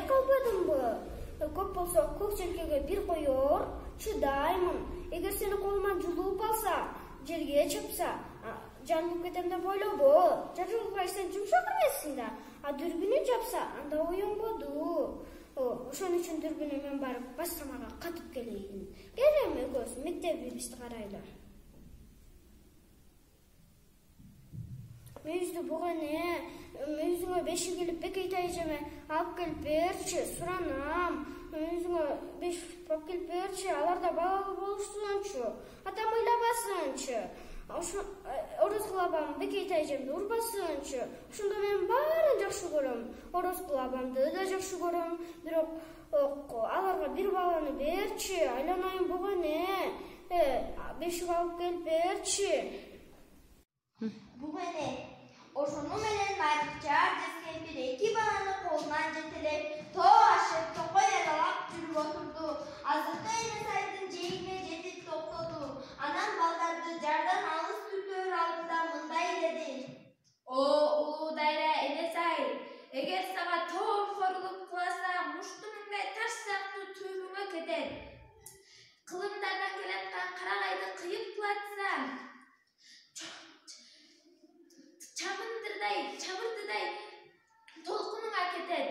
эле калбадымбы? Көп болсо көк желкеге бир коёр, чыдаймын. Эгер сени колуман жулуп алса, жерге чапса, жанып кетем деп ойлобо. Жарылбай сен жумшак эмессиң да. А дүрбүнү жапса, анда оюңбоду. Ошон үчүн дүрбүнү мен барып бастамага катып келейин. Келем экөөбүз мектебибизди карайлы. Мүйүздү бугане, мүйүзүңө беши келип Бекейт эжеме алып келип берчи, суранам. Мүйүзүңө беш алып келип берчи, алар да балалуу болушсунчу. Атам ыйлабасынчы. Ороз кылабам Бекейт эжемди урбасынчы. Ошондо мен баарын жакшы көрөм. Ороз кылабамды да жакшы көрөм. Бирок аларга бир баланы берчи, айланайын бугане. Бешик алып келип берчи. Бугане. Ошону менен Марикчар дескенбир эки баланы колунан жетелеп, тоо ашып, токой аралап жүрүп отурду. Азыркы Элесайдын жээгине жетип токтоду. Анан балдарды жардан алыс түртөөр алдында мындай деди. О, улуу дайра Элесай, эгер сага тоо корулуп кыласа, мушту мындай таш сыяктуу түбүңө кетет. Кылымдардан келаткан карагайды кыйып кулатса, чабырдыдай толкунуңа кетет.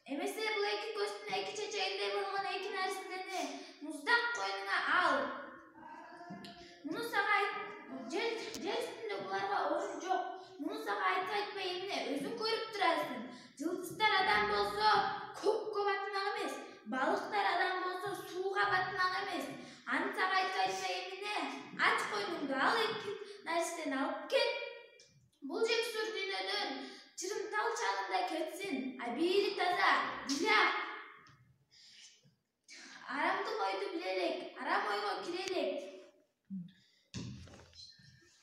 Эмесе бул эки көздүн эки чечегиндей болгон эки нерсени муздак койнуңа ал. Муну сага жер үстүндө буларга орун жок. Муну сага айтпай эмне, өзүң көрүп турасың. Жылдыздар адам болсо көккө батмак эмес, балыктар адам болсо сууга батмак эмес. Аны сага айтпай эмне, ач койнуңду ал эки нерсени алып кет. Бул жексүр дүйнөдөн чырымтал чагында кетсин, а бири таза, билак. Арамды койду билелек, арам ойго кирелек.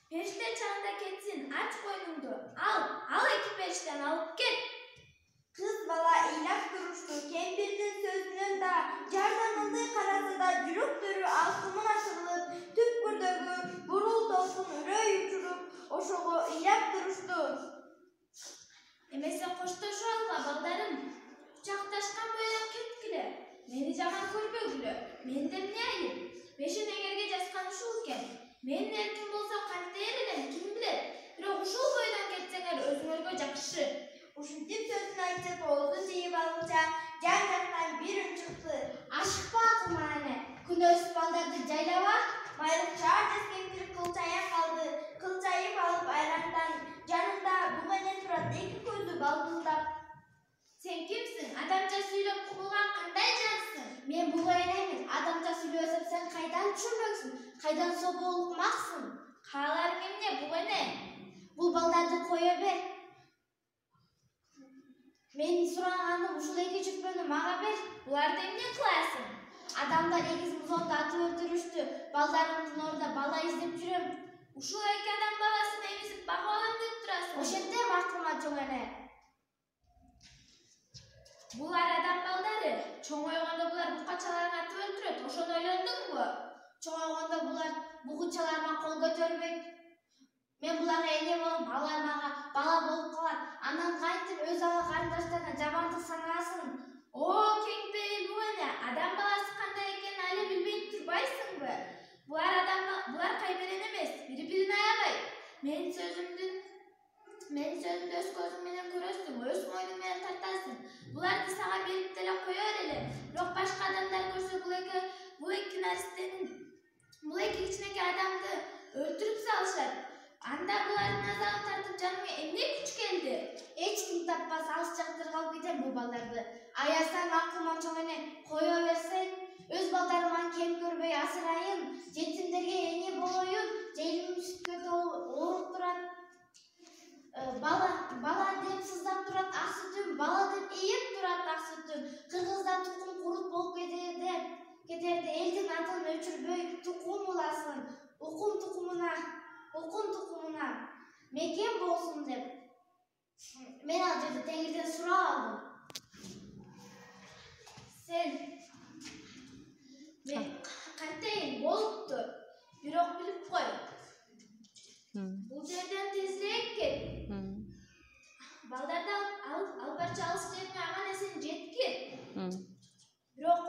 Периште чагында кетсин, ач койнуңду ал эки периштени алып кет. Кыз бала ыйлап турушту. Кемпирдин сөзүнөн да, жардан мындай караса да жүрөктөрү алкымын ашырылып, түпкүрдөгү бурул толкун үрөй учуруп, ошого ыйлап турушту. Эмесе коштошуп алгыла балдарым. Кучакташкан бойлоп кеткиле. Мени жаман көрбөгүлө. Менде эмне айып? Бешен эгерге жазган ушул экен. Менин эрким болсо кантер элем, ким билет. Бирок ушул бойдон кетсеңер өзүңөргө жакшы. Ушинтип сөзүн айтып, оозун жыйып алгыча жан жактан бир үн чыкты. Ашыкпа кымане. Күнөөсүз балдарды жайлаба. Марикчар дескенбир кылчая калды. Кылчайып алып айрандан жанында бугане турат, эки көзү балдылдап. Сен кимсиң? Адамча сүйлөп кубулган кандай жансың? Мен бугайнаймын. Адамча сүйлөсөм сен кайдан түшүнбөксүң? Кайдан соболукмаксың? Кааларың эмне бугане? Бул балдарды кое бер. Менин сураганым ушул эки чүрпөнү мага бер. Буларды эмне кыласың? Адамдар эгиз музонду атып өлтүрүштү. Балдарымдын ордуна бала издеп жүрөм. Ушул эки адам баласын эмизип багып алам деп турасың. Ошентем акылыма чоң эне. Булар адам балдары. Чоңойгондо булар букачаларын атып өлтүрөт. Ошону ойлондуңбу? Чоңойгондо булар бугучаларыма кол көтөрбөйт. Мен буларга эне болом, алар мага бала болуп калат. Анан кантип өз ала карындаштарына жамандык саңасың? О, кеңпейил бугане, адам баласы кандай экенин али билбей турбайсыңбы? Булар кайберен эмес, бири-бирин аябайт. Менин сөзүмдү өз көзүң менен көрөсүң, өз мойнуң менен тартасың. Буларды сага берип деле коёр элем. Бирок башка адамдар көрсө бул эки нерсени, бул эки кичинекей адамды өлтүрүп салышат. Анда булардын азабын тартып жаныңа эмне күч келди? Эч ким таппас, алыс жактырга алып кетем бул балдарды. Аясам акылыма чоң эне, кое берсең, өз балдарыман кем көрбөй асырайын, жетимдерге эне болоюн, желим сүткө ооруп турат. Бала деп сыздап турат ак сүтүм, бала деп ийип турат ак сүтүм. Кыргызда тукум курут болуп кетерди, элдин атын өчүрбөй тукум уласын. Укум тукумуна мекен болсун деп. Мен ал жерде теңирден сурап алдым. Sen кантейин болупту. Бирок билип кой. Бул жерден тезирээк кет. Балдарды алып барча алыс жерине аман эсен жеткир. Бирок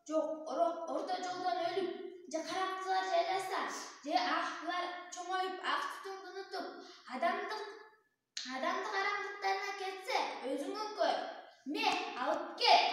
жок, орто жолдон өлүп, же карактылар жайласа, же актылар чоңоюп, ак түтүңдү унутуп, адамдык караңгылыктарына кетсе, өзүңө көр. Мен алып кел.